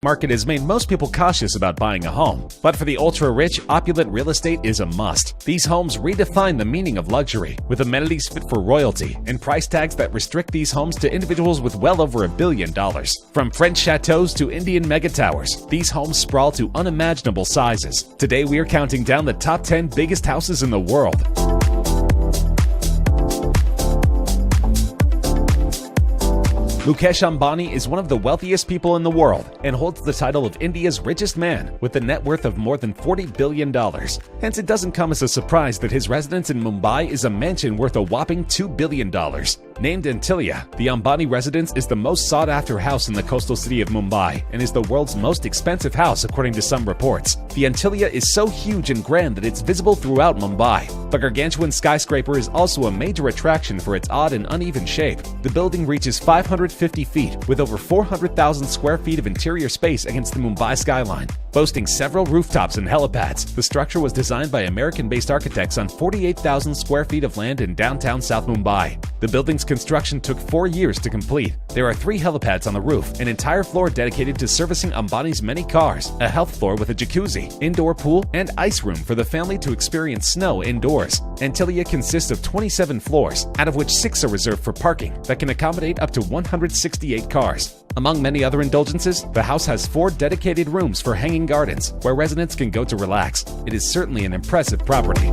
Market has made most people cautious about buying a home, but for the ultra-rich, opulent real estate is a must. These homes redefine the meaning of luxury, with amenities fit for royalty and price tags that restrict these homes to individuals with well over $1 billion. From French chateaus to Indian mega towers, these homes sprawl to unimaginable sizes. Today we are counting down the top 10 biggest houses in the world. Mukesh Ambani is one of the wealthiest people in the world and holds the title of India's richest man with a net worth of more than $40 billion. Hence, it doesn't come as a surprise that his residence in Mumbai is a mansion worth a whopping $2 billion. Named Antilia, the Ambani residence is the most sought-after house in the coastal city of Mumbai and is the world's most expensive house according to some reports. The Antilia is so huge and grand that it's visible throughout Mumbai. The gargantuan skyscraper is also a major attraction for its odd and uneven shape. The building reaches 550 feet with over 400,000 square feet of interior space against the Mumbai skyline. Boasting several rooftops and helipads, the structure was designed by American-based architects on 48,000 square feet of land in downtown South Mumbai. The building's construction took 4 years to complete. There are 3 helipads on the roof, an entire floor dedicated to servicing Ambani's many cars, a health floor with a jacuzzi, indoor pool, and ice room for the family to experience snow indoors. Antilia consists of 27 floors, out of which 6 are reserved for parking that can accommodate up to 168 cars. Among many other indulgences, the house has 4 dedicated rooms for hanging gardens, where residents can go to relax. It is certainly an impressive property.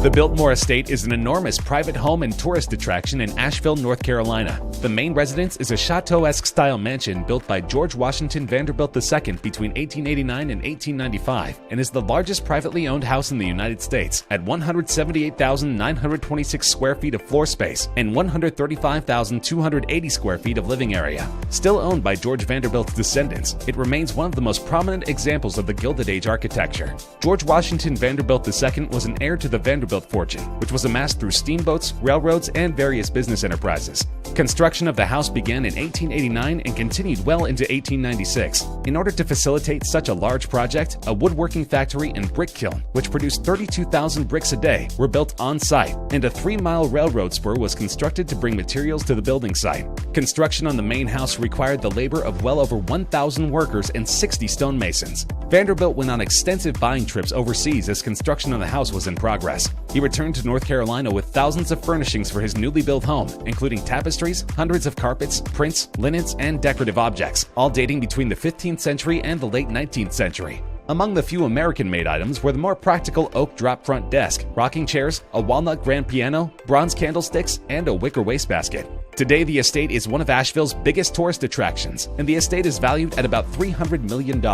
The Biltmore Estate is an enormous private home and tourist attraction in Asheville, North Carolina. The main residence is a chateau-esque style mansion built by George Washington Vanderbilt II between 1889 and 1895 and is the largest privately owned house in the United States at 178,926 square feet of floor space and 135,280 square feet of living area. Still owned by George Vanderbilt's descendants, it remains one of the most prominent examples of the Gilded Age architecture. George Washington Vanderbilt II was an heir to the Vanderbilt fortune, which was amassed through steamboats, railroads, and various business enterprises. Construction of the house began in 1889 and continued well into 1896. In order to facilitate such a large project, a woodworking factory and brick kiln, which produced 32,000 bricks a day, were built on site, and a 3-mile railroad spur was constructed to bring materials to the building site. Construction on the main house required the labor of well over 1,000 workers and 60 stonemasons. Vanderbilt went on extensive buying trips overseas as construction on the house was in progress. He returned to North Carolina with thousands of furnishings for his newly built home, including tapestries, hundreds of carpets, prints, linens, and decorative objects, all dating between the 15th century and the late 19th century. Among the few American-made items were the more practical oak drop-front desk, rocking chairs, a walnut grand piano, bronze candlesticks, and a wicker wastebasket. Today, the estate is one of Asheville's biggest tourist attractions, and the estate is valued at about $300 million.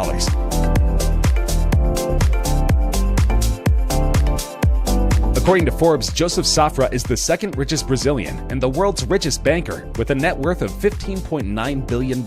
According to Forbes, Joseph Safra is the second richest Brazilian and the world's richest banker, with a net worth of $15.9 billion.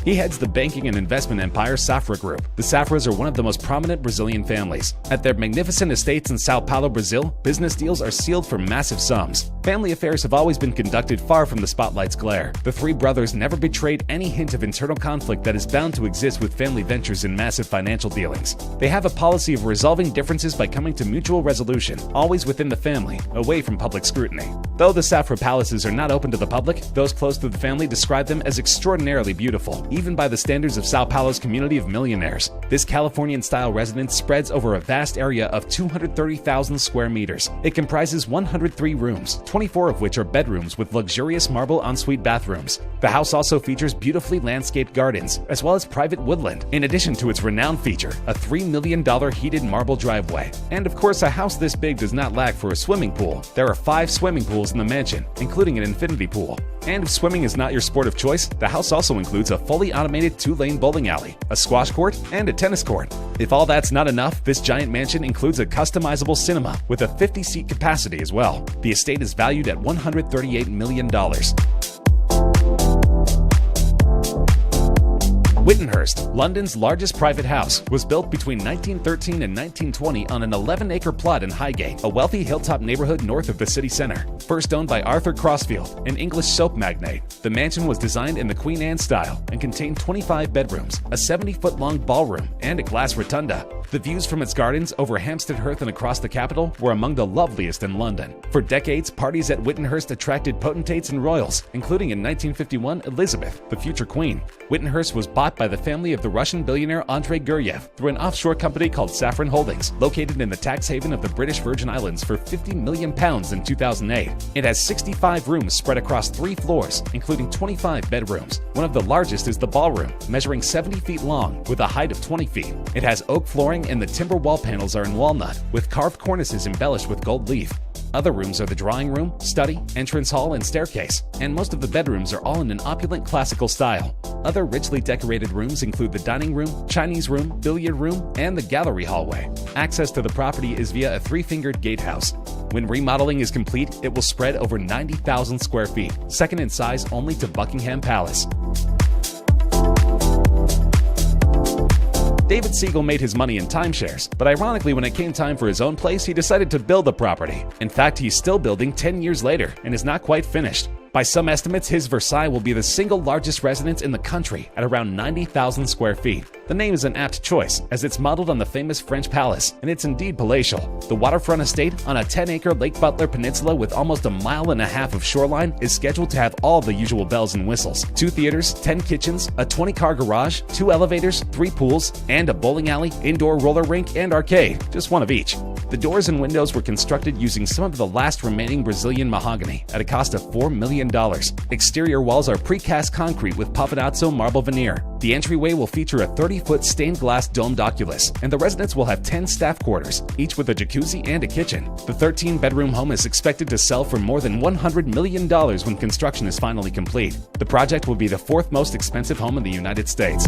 He heads the banking and investment empire Safra Group. The Safras are one of the most prominent Brazilian families. At their magnificent estates in Sao Paulo, Brazil, business deals are sealed for massive sums. Family affairs have always been conducted far from the spotlight's glare. The 3 brothers never betrayed any hint of internal conflict that is bound to exist with family ventures and massive financial dealings. They have a policy of resolving differences by coming to mutual resolution, always within the family, away from public scrutiny. Though the Safra palaces are not open to the public, those close to the family describe them as extraordinarily beautiful, even by the standards of Sao Paulo's community of millionaires. This Californian-style residence spreads over a vast area of 230,000 square meters. It comprises 103 rooms, 24 of which are bedrooms with luxurious marble ensuite bathrooms. The house also features beautifully landscaped gardens, as well as private woodland, in addition to its renowned feature, a $3 million heated marble driveway. And of course, a house this big does not lack for a swimming pool. There are 5 swimming pools in the mansion, including an infinity pool. And if swimming is not your sport of choice, the house also includes a fully automated 2-lane bowling alley, a squash court, and a tennis court. If all that's not enough, this giant mansion includes a customizable cinema with a 50-seat capacity as well. The estate is valued at $138 million. Whittenhurst, London's largest private house, was built between 1913 and 1920 on an 11-acre plot in Highgate, a wealthy hilltop neighborhood north of the city center. First owned by Arthur Crossfield, an English soap magnate, the mansion was designed in the Queen Anne style and contained 25 bedrooms, a 70-foot-long ballroom, and a glass rotunda. The views from its gardens over Hampstead Heath and across the capital were among the loveliest in London. For decades, parties at Whittenhurst attracted potentates and royals, including in 1951 Elizabeth, the future queen. Whittenhurst was bought by the family of the Russian billionaire Andrei Guryev through an offshore company called Saffron Holdings, located in the tax haven of the British Virgin Islands for £50 million in 2008. It has 65 rooms spread across 3 floors, including 25 bedrooms. One of the largest is the ballroom, measuring 70 feet long with a height of 20 feet. It has oak flooring and the timber wall panels are in walnut, with carved cornices embellished with gold leaf. Other rooms are the drawing room, study, entrance hall, and staircase, and most of the bedrooms are all in an opulent classical style. Other richly decorated rooms include the dining room, Chinese room, billiard room, and the gallery hallway. Access to the property is via a 3-fingered gatehouse. When remodeling is complete, it will spread over 90,000 square feet, second in size only to Buckingham Palace. David Siegel made his money in timeshares, but ironically, when it came time for his own place, he decided to build the property. In fact, he's still building 10 years later and is not quite finished. By some estimates, his Versailles will be the single largest residence in the country at around 90,000 square feet. The name is an apt choice, as it's modeled on the famous French palace, and it's indeed palatial. The waterfront estate on a 10-acre Lake Butler peninsula with almost 1.5 miles of shoreline is scheduled to have all the usual bells and whistles. 2 theaters, 10 kitchens, a 20-car garage, 2 elevators, 3 pools, and a bowling alley, indoor roller rink, and arcade, just one of each. The doors and windows were constructed using some of the last remaining Brazilian mahogany at a cost of $4 million. Exterior walls are precast concrete with Pavonazzo marble veneer. The entryway will feature a 30-foot stained glass domed oculus, and the residence will have 10 staff quarters, each with a jacuzzi and a kitchen. The 13-bedroom home is expected to sell for more than $100 million when construction is finally complete. The project will be the 4th most expensive home in the United States.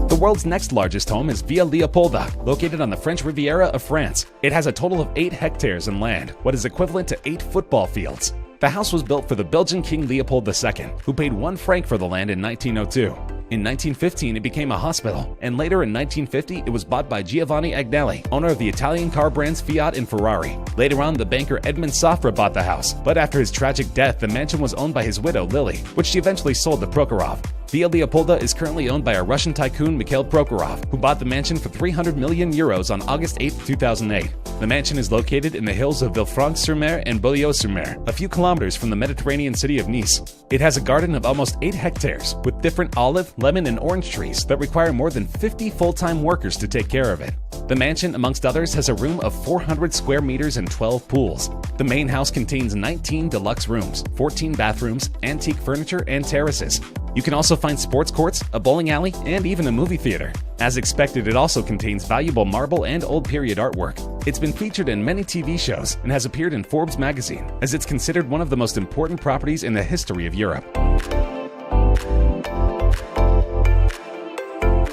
The world's next largest home is Villa Leopolda, located on the French Riviera of France. It has a total of 8 hectares in land, what is equivalent to 8 football fields. The house was built for the Belgian King Leopold II, who paid 1 franc for the land in 1902. In 1915, it became a hospital, and later in 1950, it was bought by Giovanni Agnelli, owner of the Italian car brands Fiat and Ferrari. Later on, the banker Edmond Safra bought the house, but after his tragic death, the mansion was owned by his widow, Lily, which she eventually sold to Prokhorov. Villa Leopolda is currently owned by a Russian tycoon, Mikhail Prokhorov, who bought the mansion for €300 million on August 8, 2008. The mansion is located in the hills of Villefranche-sur-Mer and Beaulieu-sur-Mer, a few kilometers from the Mediterranean city of Nice. It has a garden of almost 8 hectares, with different olive, lemon, and orange trees that require more than 50 full-time workers to take care of it. The mansion, amongst others, has a room of 400 square meters and 12 pools. The main house contains 19 deluxe rooms, 14 bathrooms, antique furniture, and terraces. You can also find sports courts, a bowling alley, and even a movie theater. As expected, it also contains valuable marble and old period artwork. It's been featured in many TV shows and has appeared in Forbes magazine, as it's considered one of the most important properties in the history of Europe.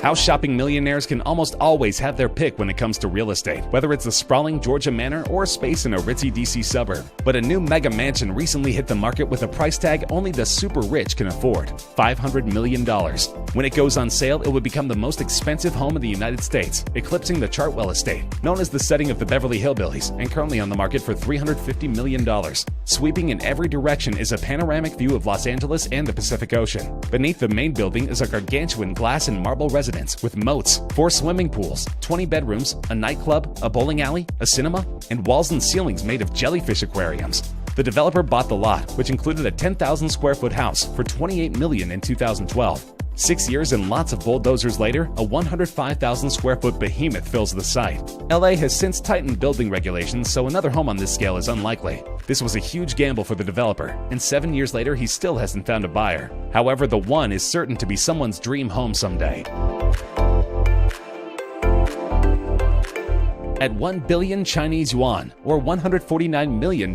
House shopping millionaires can almost always have their pick when it comes to real estate, whether it's a sprawling Georgia manor or space in a ritzy DC suburb. But a new mega mansion recently hit the market with a price tag only the super rich can afford, $500 million. When it goes on sale, it would become the most expensive home in the United States, eclipsing the Chartwell estate, known as the setting of the Beverly Hillbillies, and currently on the market for $350 million. Sweeping in every direction is a panoramic view of Los Angeles and the Pacific Ocean. Beneath the main building is a gargantuan glass and marble residence with moats, 4 swimming pools, 20 bedrooms, a nightclub, a bowling alley, a cinema, and walls and ceilings made of jellyfish aquariums. The developer bought the lot, which included a 10,000 square foot house, for $28 million in 2012. 6 years and lots of bulldozers later, a 105,000 square foot behemoth fills the site. LA has since tightened building regulations, so another home on this scale is unlikely. This was a huge gamble for the developer, and 7 years later he still hasn't found a buyer. However, the one is certain to be someone's dream home someday. At 1 billion Chinese yuan, or $149 million,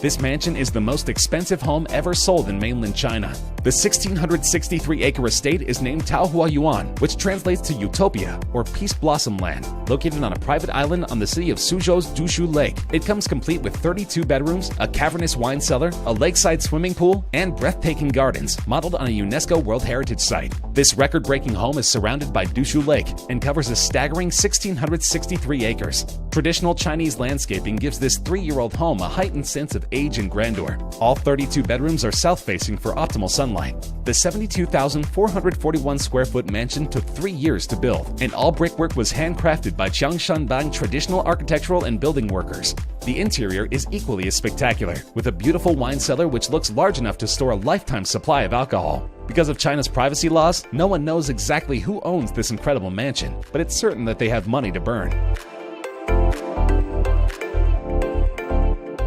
this mansion is the most expensive home ever sold in mainland China. The 1,663-acre estate is named Taohua Yuan, which translates to Utopia, or Peace Blossom Land. Located on a private island on the city of Suzhou's Dushu Lake, it comes complete with 32 bedrooms, a cavernous wine cellar, a lakeside swimming pool, and breathtaking gardens, modeled on a UNESCO World Heritage Site. This record-breaking home is surrounded by Dushu Lake and covers a staggering 1,663 acres. Traditional Chinese landscaping gives this 3-year-old home a heightened sense of age and grandeur. All 32 bedrooms are south-facing for optimal sunlight. The 72,441 square foot mansion took 3 years to build, and all brickwork was handcrafted by Qiangshanbang traditional architectural and building workers. The interior is equally as spectacular, with a beautiful wine cellar which looks large enough to store a lifetime supply of alcohol. Because of China's privacy laws, no one knows exactly who owns this incredible mansion, but it's certain that they have money to burn.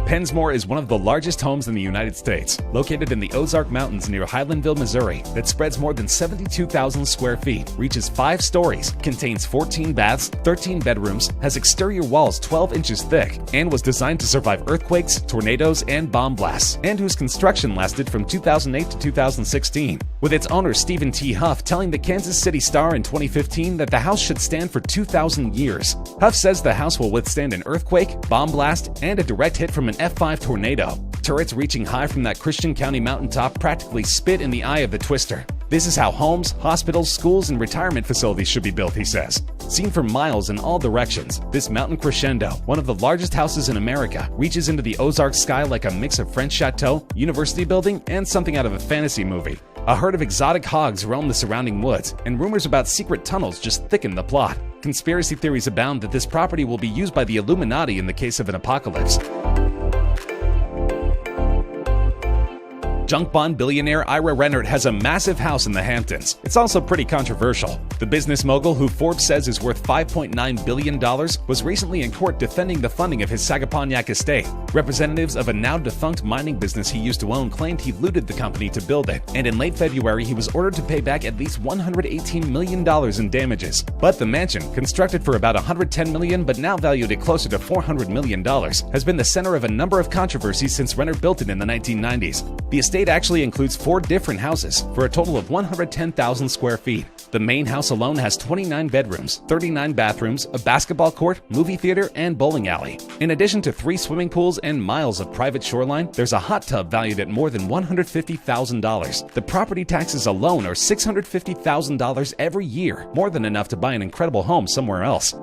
Pensmore is one of the largest homes in the United States, located in the Ozark Mountains near Highlandville, Missouri, that spreads more than 72,000 square feet, reaches 5 stories, contains 14 baths, 13 bedrooms, has exterior walls 12 inches thick, and was designed to survive earthquakes, tornadoes, and bomb blasts, and whose construction lasted from 2008 to 2016. With its owner Stephen T. Huff telling the Kansas City Star in 2015 that the house should stand for 2,000 years. Huff says the house will withstand an earthquake, bomb blast, and a direct hit from an F5 tornado. Turrets reaching high from that Christian County mountaintop practically spit in the eye of the twister. This is how homes, hospitals, schools, and retirement facilities should be built, he says. Seen for miles in all directions, this mountain crescendo, one of the largest houses in America, reaches into the Ozark sky like a mix of French chateau, university building, and something out of a fantasy movie. A herd of exotic hogs roam the surrounding woods, and rumors about secret tunnels just thicken the plot. Conspiracy theories abound that this property will be used by the Illuminati in the case of an apocalypse. Junk bond billionaire Ira Rennert has a massive house in the Hamptons. It's also pretty controversial. The business mogul, who Forbes says is worth $5.9 billion, was recently in court defending the funding of his Sagaponyak estate. Representatives of a now-defunct mining business he used to own claimed he looted the company to build it, and in late February he was ordered to pay back at least $118 million in damages. But the mansion, constructed for about $110 million but now valued at closer to $400 million, has been the center of a number of controversies since Rennert built it in the 1990s. The estate actually includes 4 different houses for a total of 110,000 square feet. The main house alone has 29 bedrooms, 39 bathrooms, a basketball court, movie theater, and bowling alley. In addition to 3 swimming pools and miles of private shoreline, there's a hot tub valued at more than $150,000. The property taxes alone are $650,000 every year, more than enough to buy an incredible home somewhere else.